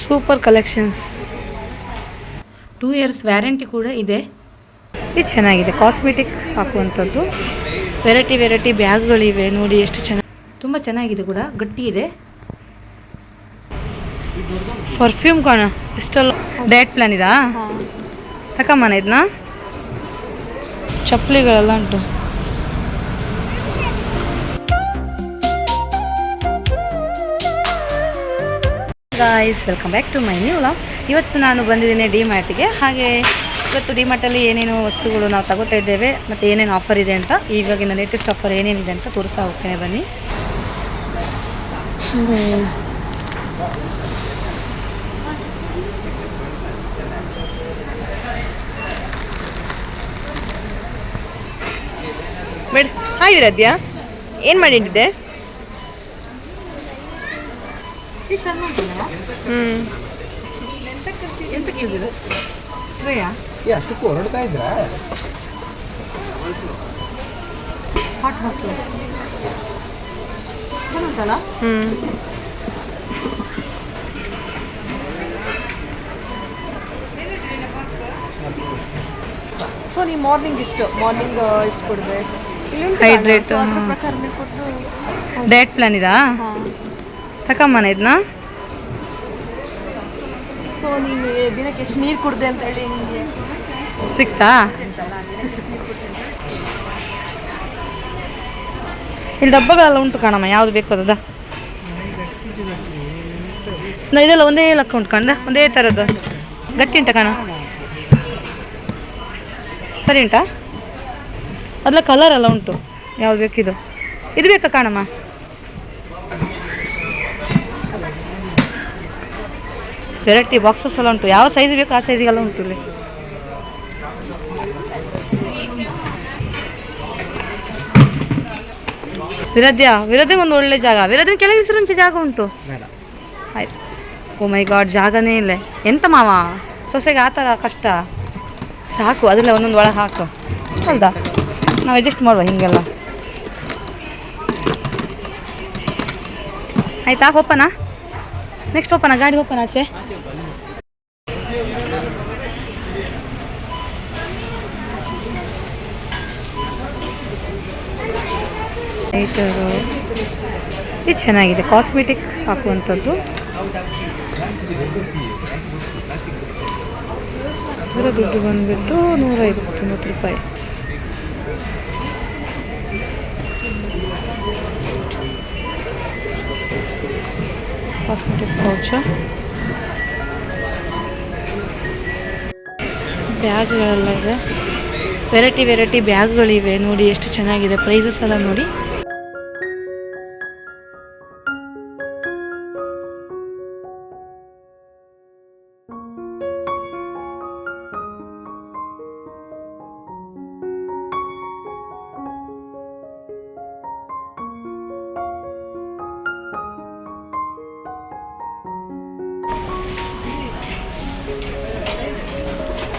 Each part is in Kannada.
Super collections. 2 years ವ್ಯಾರಂಟಿ ಕೂಡ ಇದೆ. ಇದು ಚೆನ್ನಾಗಿದೆ, ಕಾಸ್ಮೆಟಿಕ್ ಹಾಕುವಂಥದ್ದು. ವೆರೈಟಿ ಬ್ಯಾಗ್ಗಳಿವೆ ನೋಡಿ, ಎಷ್ಟು ಚೆನ್ನಾಗಿ, ತುಂಬ ಚೆನ್ನಾಗಿದೆ ಕೂಡ, ಗಟ್ಟಿ ಇದೆ. ಪರ್ಫ್ಯೂಮ್ ಕಾಣ, ಇಷ್ಟಲ್ಲ. ಡಯಟ್ ಪ್ಲಾನ್ ಇದಾ, ತಕಮ್ಮನ ಇದನ್ನ. ಚಪ್ಪಲಿಗಳೆಲ್ಲ ಉಂಟು. Guys, welcome back to my new vlog. ಇವತ್ತು ನಾನು ಬಂದಿದ್ದೇನೆ ಡಿ-ಮಾರ್ಟ್ಗೆ. ಹಾಗೆ ಇವತ್ತು ಡಿ-ಮಾರ್ಟಲ್ಲಿ ಏನೇನು ವಸ್ತುಗಳು ನಾವು ತಗೋತಾ ಇದ್ದೇವೆ ಮತ್ತು ಏನೇನು ಆಫರ್ ಇದೆ ಅಂತ, ಇವಾಗಿನ ಲೇಟೆಸ್ಟ್ ಆಫರ್ ಏನೇನಿದೆ ಅಂತ ತೋರಿಸ್ತಾ ಹೋಗ್ತೇನೆ, ಬನ್ನಿ. ಮೇಡ್, ಹಾಯ್ ವಿರಾದ್ಯಾ, ಏನು ಮಾಡಿಟ್ಟಿದ್ದೆ? ಅಷ್ಟಕ್ಕೂ ಹೊರಡ್ತಾ ಇದ್ರ ಸೊ ನೀವು ಮಾರ್ನಿಂಗ್ ಇಷ್ಟು ಕೊಡ್ಬೇಕು. ಹೈಡ್ರೇಟ್ ಡಯಟ್ ಪ್ಲಾನ್ ಇದಾ, ತಕಮ್ಮನ ಇದನ್ನ. ಸೊ ನೀನು ದಿನಕ್ಕೆ ಎಷ್ಟು ನೀರು ಕುಡ್ದೆ ಅಂತ ಹೇಳಿ ನಿಮಗೆ ಸಿಕ್ತಾ? ಇಲ್ಲಿ ಡಬ್ಬಗಳೆಲ್ಲ ಉಂಟು ಕಾಣಮ್ಮ, ಯಾವುದು ಬೇಕು ಅದ. ಇದೆಲ್ಲ ಒಂದೇ ಲೆಕ್ಕ ಉಂಟು ಕಂಡ, ಒಂದೇ ಥರದ್ದು ಗಟ್ಟಿ ಉಂಟ ಕಾಣ. ಸರಿ ಉಂಟಾ? ಅದೆಲ್ಲ ಕಲರ್ ಎಲ್ಲ ಉಂಟು, ಯಾವ್ದು ಬೇಕಿದು. ಇದು ಬೇಕಾ ಕಾಣಮ್ಮ? ವೆರೈಟಿ ಬಾಕ್ಸಸ್ ಎಲ್ಲ ಉಂಟು, ಯಾವ ಸೈಜ್ ಬೇಕು ಆ ಸೈಜಿಗೆಲ್ಲ ಉಂಟು ಇಲ್ಲಿ. ವಿರಾದ್ಯ ಒಂದು ಒಳ್ಳೆ ಜಾಗ. ವಿರಾದ್ಯ ಕೆಳಗೆ ಹೆಸರು ಜಾಗ ಉಂಟು. ಆಯ್ತು. ಓ ಮೈ ಗಾಡ್, ಜಾಗನೇ ಇಲ್ಲ. ಎಂತ ಮಾವ, ಸೊಸೆಗೆ ಆ ಥರ ಕಷ್ಟ. ಸಾಕು, ಅದೆಲ್ಲ ಒಂದೊಂದು ಒಳಗೆ ಹಾಕು, ಹೌದಾ? ನಾವು ಅಡ್ಜಸ್ಟ್ ಮಾಡುವ ಹೀಗೆಲ್ಲ. ಆಯಿತಾ? ಓಪನಾ? ನೆಕ್ಸ್ಟ್ ಓಪನಾ? ಗಾಡಿ ಓಪನ್ ಆಚೆ. ಇದು ಚೆನ್ನಾಗಿದೆ, ಕಾಸ್ಮೆಟಿಕ್ ಹಾಕುವಂಥದ್ದು. ಇದರ ದುಡ್ಡು ಬಂದುಬಿಟ್ಟು 159 ರೂಪಾಯಿ. ಕಾಸ್ಮೆಟಿಕ್ ಪೌಚ. ಬ್ಯಾಗ್ಗಳೆಲ್ಲ ಇದೆ, ವೆರೈಟಿ ಬ್ಯಾಗ್ಗಳಿವೆ ನೋಡಿ, ಎಷ್ಟು ಚೆನ್ನಾಗಿದೆ. ಪ್ರೈಸಸ್ ಎಲ್ಲ ನೋಡಿ.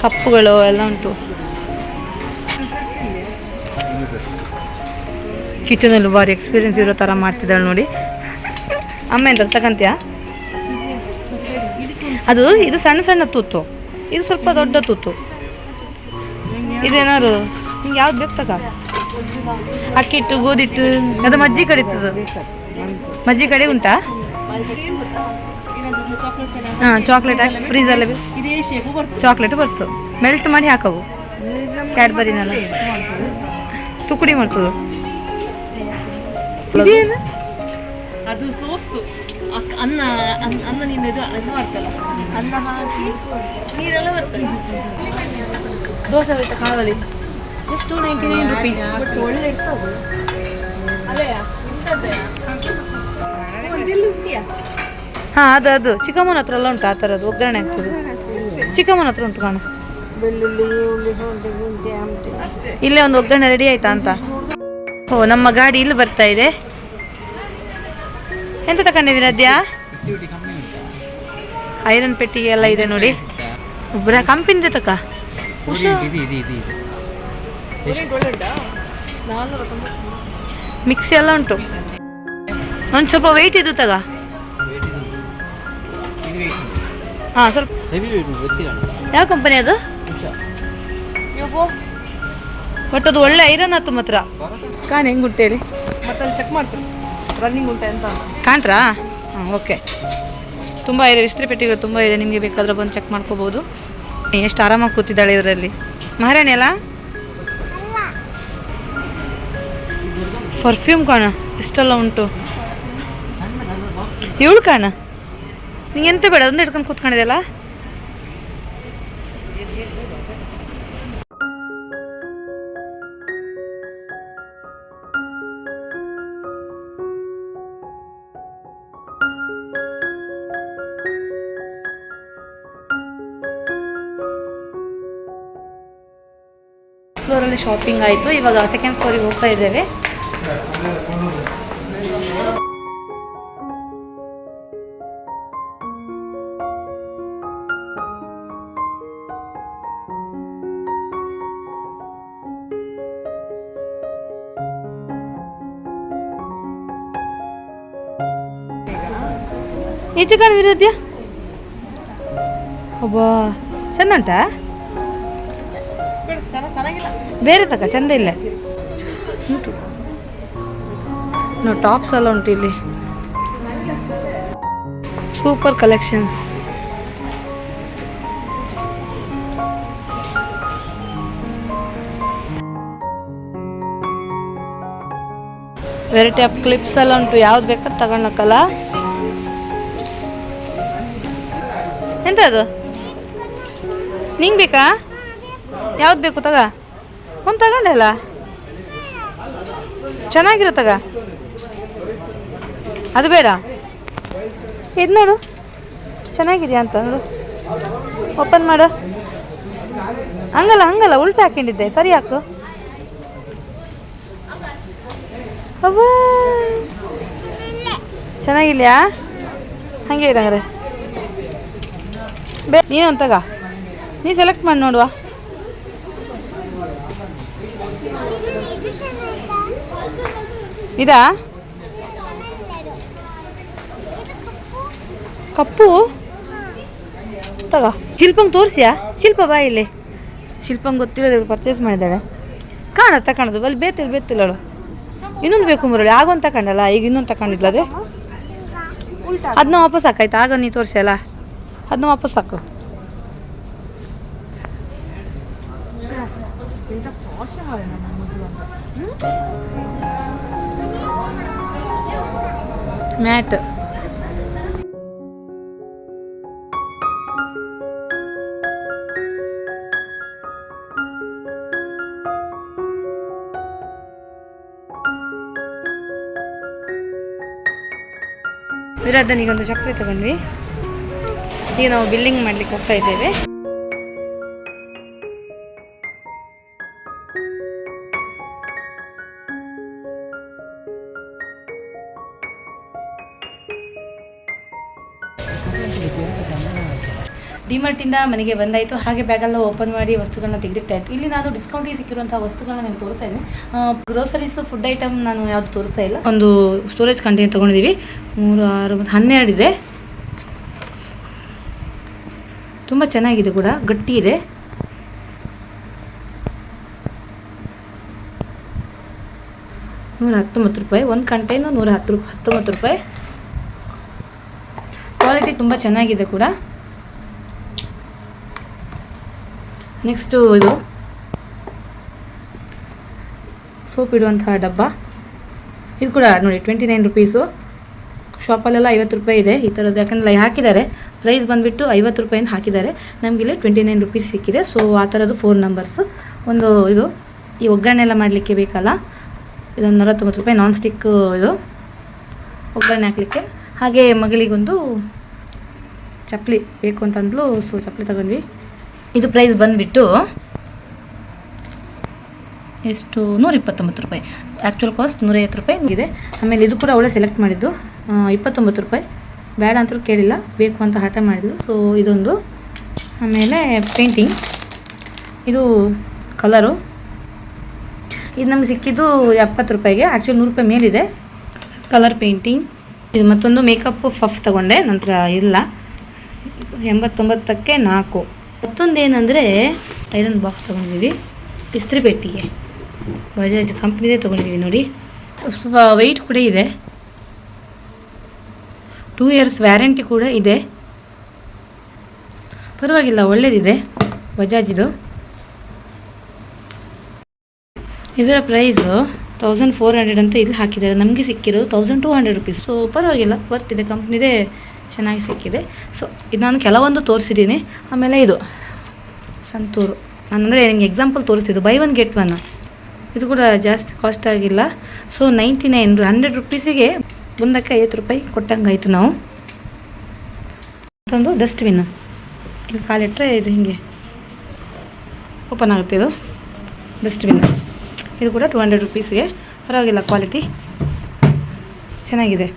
ಕಪ್ಪುಗಳು ಎಲ್ಲ ಉಂಟು. ಕಿಚನಲ್ಲಿ ಭಾರಿ ಎಕ್ಸ್ಪೀರಿಯನ್ಸ್ ಇರೋ ಥರ ಮಾಡ್ತಿದ್ದಾಳೆ ನೋಡಿ. ಅಮ್ಮ ಎಂತ ತಗೊಂತೀಯಾ? ಇದು ಸಣ್ಣ ತೂತು, ಇದು ಸ್ವಲ್ಪ ದೊಡ್ಡ ತೂತು. ಇದೇನಾದ್ರು ನಿಂಗೆ ಯಾವ್ದು ಬೇಕು ತಗ. ಅಕ್ಕಿಟ್ಟು, ಗೋಧಿಟ್ಟು, ಅದು ಮಜ್ಜಿ ಕಡಿತದ. ಮಜ್ಜಿ ಕಡೆ ಉಂಟಾ? ಹಾಂ, ಚಾಕ್ಲೇಟ್ ಹಾಕಿ ಫ್ರೀಜಲ್ಲಿ ಚಾಕ್ಲೇಟ್ ಬರ್ತು, ಮೆಲ್ಟ್ ಮಾಡಿ ಹಾಕವು. ಕ್ಯಾಡ್ಬರಿನೆಲ್ಲ ತುಕುಡಿ ಮಾಡ್ತದೆ. ಅದು ಸೋಸ್ತು ಅನ್ನ ಅನ್ನದಿಂದ ಇದು ಮಾಡ್ತಲ್ಲ, ಅನ್ನ ಹಾಕಿ ನೀರೆಲ್ಲ ಬರ್ತದೆ. ದೋಸೆ ಹೋಯ್ತಾ ಕಾಳಲ್ಲಿ ಜಸ್ಟ್ 299 rupees. ಒಳ್ಳೆ ಇರ್ತದೆ. ಅದೇ ಹಾಂ, ಅದು ಚಿಕ್ಕಮ್ಮನ ಹತ್ರ ಎಲ್ಲ ಉಂಟು ಆ ಥರದ್ದು, ಒಗ್ಗರಣೆ ಆಗ್ತದೆ. ಚಿಕ್ಕಮ್ಮನ ಹತ್ರ ಉಂಟು ಕಾಣು. ಇಲ್ಲೇ ಒಂದು ಒಗ್ಗರಣೆ ರೆಡಿ ಆಯ್ತಾ ಅಂತ. ಓ, ನಮ್ಮ ಗಾಡಿ ಇಲ್ಲಿ ಬರ್ತಾ ಇದೆ. ಎಂತ ತಗೊಂಡಿದ್ದೀರ ಅದ್ಯಾ? ಐರನ್ ಪೆಟ್ಟಿಗೆ ಎಲ್ಲ ಇದೆ ನೋಡಿ. ಕಂಪನಿ ತಕ ಮಿಕ್ಸಿ ಎಲ್ಲ ಉಂಟು. ಒಂದು ಸ್ವಲ್ಪ ವೆಯ್ಟ್ ಇದು ತಗ. ಹಾಂ ಸ್ವಲ್ಪ ಹೆವಿ ಗೊತ್ತಿಲ್ಲ. ಯಾವ ಕಂಪನಿ ಅದು? ಇವು ಬಟ್ ಅದು ಒಳ್ಳೆ ಐರನ್ ಆಯ್ತು ಮಾತ್ರ. ಕಾಣ್ ಹೆಂಗೆ ಉಂಟೇಳಿ ಮತ್ತೆ ಅಲ್ಲಿ ಚೆಕ್ ಮಾಡ್ತೀನಿ ರನ್ನಿಂಗ್ ಉಂಟೆ ಅಂತ. ಕಾಣ್ತ್ರಾ? ಹಾಂ ಓಕೆ. ತುಂಬ ಇದೆ, ಇಸ್ತ್ರಿ ಪೆಟ್ಟಿಗಳು ತುಂಬ ಇದೆ, ನಿಮಗೆ ಬೇಕಾದ್ರೆ ಬಂದು ಚೆಕ್ ಮಾಡ್ಕೋಬೋದು. ಎಷ್ಟು ಆರಾಮಾಗಿ ಕೂತಿದ್ದಾಳೆ ಇದರಲ್ಲಿ. ಮಹಾರಾಣಿ ಅಲ್ಲ? ಪರ್ಫ್ಯೂಮ್ ಕಾಣ ಇಷ್ಟೆಲ್ಲ ಉಂಟು. ಇವಳು ಕಾಣ ನಿಂಗೆ ಎಂತ ಬೇಡ ಅದೊಂದು ಹಿಡ್ಕೊಂಡು ಕೂತ್ಕೊಂಡಿದೆಯಲ್ಲ. ಫ್ಲೋರಲ್ಲಿ ಶಾಪಿಂಗ್ ಆಯಿತು. ಇವಾಗ ಸೆಕೆಂಡ್ ಫ್ಲೋರಿಗೆ ಹೋಗ್ತಾ ಇದ್ದೇವೆ. ಈಚೆ ಕಾಣ ವಿರೋಧ್ಯ. ಒಬ್ಬ ಚಂದ ಉಂಟಾ? ಚೆನ್ನಾಗಿಲ್ಲ. ಬೇರೆ ತಕ ಚಂದ ಇಲ್ಲ ಉಂಟು. ಟಾಪ್ಸ್ ಎಲ್ಲ ಉಂಟು ಇಲ್ಲಿ. Super collections. Variety of clips ಎಲ್ಲ ಉಂಟು. ಯಾವ್ದು ಬೇಕಾದ್ರೆ ತಗೊಳಕ್ಕಲ್ಲ. ಎಂತ ಅದು ನಿಂಗೆ ಬೇಕಾ? ಯಾವ್ದು ಬೇಕು ತಗ. ಒಂದು ತಗೊಂಡಲ್ಲ ಚೆನ್ನಾಗಿರೋ ತಗ. ಅದು ಬೇಡ, ಇದು ನೋಡು ಚೆನ್ನಾಗಿದೆಯಾ ಅಂತ ನೋಡು. ಓಪನ್ ಮಾಡು. ಹಂಗಲ್ಲ ಹಂಗಲ್ಲ ಉಲ್ಟಾ ಹಾಕೊಂಡಿದ್ದೆ, ಸರಿ ಹಾಕು. ಅವ್ವ ಚೆನ್ನಾಗಿಲ್ಯಾ? ಹಾಗೆ ಇಡಂಗ್ರೆ ನೀನೊಂದು ತಗ. ನೀ ಸೆಲೆಕ್ಟ್ ಮಾಡಿ ನೋಡುವ. ಇದಾ ಕಪ್ಪು ತಗ. ಶಿಲ್ಪಂಗೆ ತೋರಿಸ್ಯಾ? ಶಿಲ್ಪ ಬಾ ಇಲ್ಲಿ. ಶಿಲ್ಪಂಗೆ ಗೊತ್ತಿಲ್ಲ, ಪರ್ಚೇಸ್ ಮಾಡಿದ್ದಾಳೆ. ಕಾಣುತ್ತಾ ಕಾಣೋದು ಅಲ್ಲಿ ಬೇತಿಲ್ಲ ಅವಳು. ಇನ್ನೊಂದು ಬೇಕು ಮುರಳಿ. ಆಗೊಂದು ತಗೊಂಡಲ್ಲ, ಈಗ ಇನ್ನೊಂದು ತಗೊಂಡಿದ್ಲ. ಅದೇ ಅದನ್ನ ವಾಪಸ್ ಹಾಕಾಯ್ತು. ಆಗ ನೀ ತೋರಿಸಲ್ಲ, ಅದನ್ನ ವಾಪಸ್ ಹಾಕು. ಮ್ಯಾಟ್ ವಿರಾಧನಿಗೊಂದು ಚಪ್ಪಲಿ ತಗೊಂಡ್ವಿ. ಈಗ ನಾವು ಬಿಲ್ಲಿಂಗ್ ಮಾಡ್ಲಿಕ್ಕೆ ಹೋಗ್ತಾ ಇದ್ದೇವೆ. ಡಿಮಾರ್ಟಿಂದ ಮನೆಗೆ ಬಂದಾಯಿತು. ಹಾಗೆ ಬ್ಯಾಗೆಲ್ಲ ಓಪನ್ ಮಾಡಿ ವಸ್ತುಗಳನ್ನ ತೆಗೆದಿಟ್ಟಾಯಿತು. ಇಲ್ಲಿ ನಾನು ಡಿಸ್ಕೌಂಟಿಗೆ ಸಿಕ್ಕಿರುವಂಥ ವಸ್ತುಗಳನ್ನ ನಾನು ತೋರಿಸ್ತಾ ಇದ್ದೀನಿ. ಗ್ರೋಸರೀಸ್ ಫುಡ್ ಐಟಮ್ ನಾನು ಯಾವುದು ತೋರಿಸ್ತಾ ಇಲ್ಲ. ಒಂದು ಸ್ಟೋರೇಜ್ ಕಂಟೈನರ್ ತೊಗೊಂಡಿದ್ದೀವಿ. 3, 6 ಮತ್ತು 12 ಇದೆ. ತುಂಬ ಚೆನ್ನಾಗಿದೆ ಕೂಡ, ಗಟ್ಟಿ ಇದೆ. ₹119. ಒಂದು ಕಂಟೈನರ್ ₹119. ಕ್ವಾಲಿಟಿ ತುಂಬ ಚೆನ್ನಾಗಿದೆ ಕೂಡ. ನೆಕ್ಸ್ಟು ಇದು ಸೋಪ್ ಇಡುವಂತಹ ಡಬ್ಬ. ಇದು ಕೂಡ ನೋಡಿ ₹29. ಶಾಪಲ್ಲೆಲ್ಲ ₹50 ಇದೆ ಈ ಥರದ್ದು. ಯಾಕಂದರೆ ಹಾಕಿದ್ದಾರೆ ಪ್ರೈಸ್ ಬಂದುಬಿಟ್ಟು ₹50 ಹಾಕಿದ್ದಾರೆ. ನಮಗಿಲ್ಲಿ ₹29 ಸಿಕ್ಕಿದೆ. ಸೊ ಆ ಥರದ್ದು 4 ನಂಬರ್ಸು. ಒಂದು ಇದು ಈ ಒಗ್ಗರಣೆ ಎಲ್ಲ ಮಾಡಲಿಕ್ಕೆ ಬೇಕಲ್ಲ, ಇದೊಂದು ₹49 ನಾನ್ ಸ್ಟಿಕ್. ಇದು ಒಗ್ಗರಣೆ ಹಾಕಲಿಕ್ಕೆ. ಹಾಗೆ ಮಗಳಿಗೊಂದು ಚಪ್ಪಲಿ ಬೇಕು ಅಂತಂದ್ಲು, ಸೊ ಚಪ್ಪಲಿ ತಗೊಂಡ್ವಿ. ಇದು ಪ್ರೈಸ್ ಬಂದುಬಿಟ್ಟು ಎಷ್ಟು ₹129. ಆ್ಯಕ್ಚುಲ್ ಕಾಸ್ಟ್ ₹150 ಇದೆ. ಆಮೇಲೆ ಇದು ಕೂಡ ಅವಳೇ ಸೆಲೆಕ್ಟ್ ಮಾಡಿದ್ದು, ₹29. ಬೇಡ ಅಂತೂ ಕೇಳಿಲ್ಲ, ಬೇಕು ಅಂತ ಹಠ ಮಾಡಿದ್ಲು. ಸೊ ಇದೊಂದು. ಆಮೇಲೆ ಪೇಂಟಿಂಗ್, ಇದು ಕಲರು. ಇದು ನಮ್ಗೆ ಸಿಕ್ಕಿದ್ದು ₹70. ಆ್ಯಕ್ಚುಲಿ ₹100 ಮೇಲಿದೆ. Colour painting. ಇದು ಮತ್ತೊಂದು ಮೇಕಪ್ ಪಫ್ ತೊಗೊಂಡೆ, ನಂತರ ಇಲ್ಲ 89ಕ್ಕೆ 4. ಮತ್ತೊಂದು ಏನಂದರೆ ಐರನ್ ಬಾಕ್ಸ್ ತೊಗೊಂಡಿದ್ದೀವಿ, ಇಸ್ತ್ರಿ ಪೆಟ್ಟಿಗೆ ಬಜಾಜ್ ಕಂಪ್ನಿದೇ ತೊಗೊಂಡಿದ್ದೀವಿ ನೋಡಿ. ಸ್ವಲ್ಪ ವೆಯ್ಟ್ ಕೂಡ ಇದೆ, 2 ಇಯರ್ಸ್ ವ್ಯಾರಂಟಿ ಕೂಡ ಇದೆ, ಪರವಾಗಿಲ್ಲ ಒಳ್ಳೆಯದಿದೆ ಬಜಾಜಿದು. ಇದರ ಪ್ರೈಸು 1400 ಅಂತ ಇಲ್ಲಿ ಹಾಕಿದ್ದಾರೆ, ನಮಗೆ ಸಿಕ್ಕಿರೋದು 1200 ರುಪೀಸ್. ಸೊ ಪರವಾಗಿಲ್ಲ, ಬರ್ತಿದೆ, ಕಂಪ್ನಿದೇ ಚೆನ್ನಾಗಿ ಸಿಕ್ಕಿದೆ. ಸೊ ಇದು ನಾನು ಕೆಲವೊಂದು ತೋರಿಸಿದ್ದೀನಿ. ಆಮೇಲೆ ಇದು ಸಂತೂರು, ನಾನಂದರೆ ನಿಮಗೆ ಎಕ್ಸಾಂಪಲ್ ತೋರಿಸ್ತಿದ್ದು ಬೈ 1 get 1. ಇದು ಕೂಡ ಜಾಸ್ತಿ ಕಾಸ್ಟ್ ಆಗಿಲ್ಲ. ಸೊ 100 ರುಪೀಸಿಗೆ ಮುಂದಕ್ಕೆ 50 ರೂಪಾಯಿ ಕೊಟ್ಟಂಗಾಯಿತು ನಾವು. ಮತ್ತೊಂದು ಡಸ್ಟ್ಬಿನ್, ಇಲ್ಲಿ ಕಾಲಿಟ್ಟರೆ ಇದು ಹೀಗೆ ಓಪನ್ ಆಗುತ್ತೆ, ಇದು ಡಸ್ಟ್ಬಿನ್. ಇದು ಕೂಡ 200 ರುಪೀಸ್ಗೆ, ಪರವಾಗಿಲ್ಲ, ಕ್ವಾಲಿಟಿ ಚೆನ್ನಾಗಿದೆ.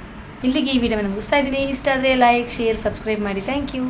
ಇಲ್ಲಿಗೆ ಈ ವಿಡಿಯೋವನ್ನು ಮುಗಿಸ್ತಾ ಇದ್ದೀನಿ. ಇಷ್ಟ ಆದರೆ ಲೈಕ್, ಶೇರ್, ಸಬ್ಸ್ಕ್ರೈಬ್ ಮಾಡಿ. Thank you.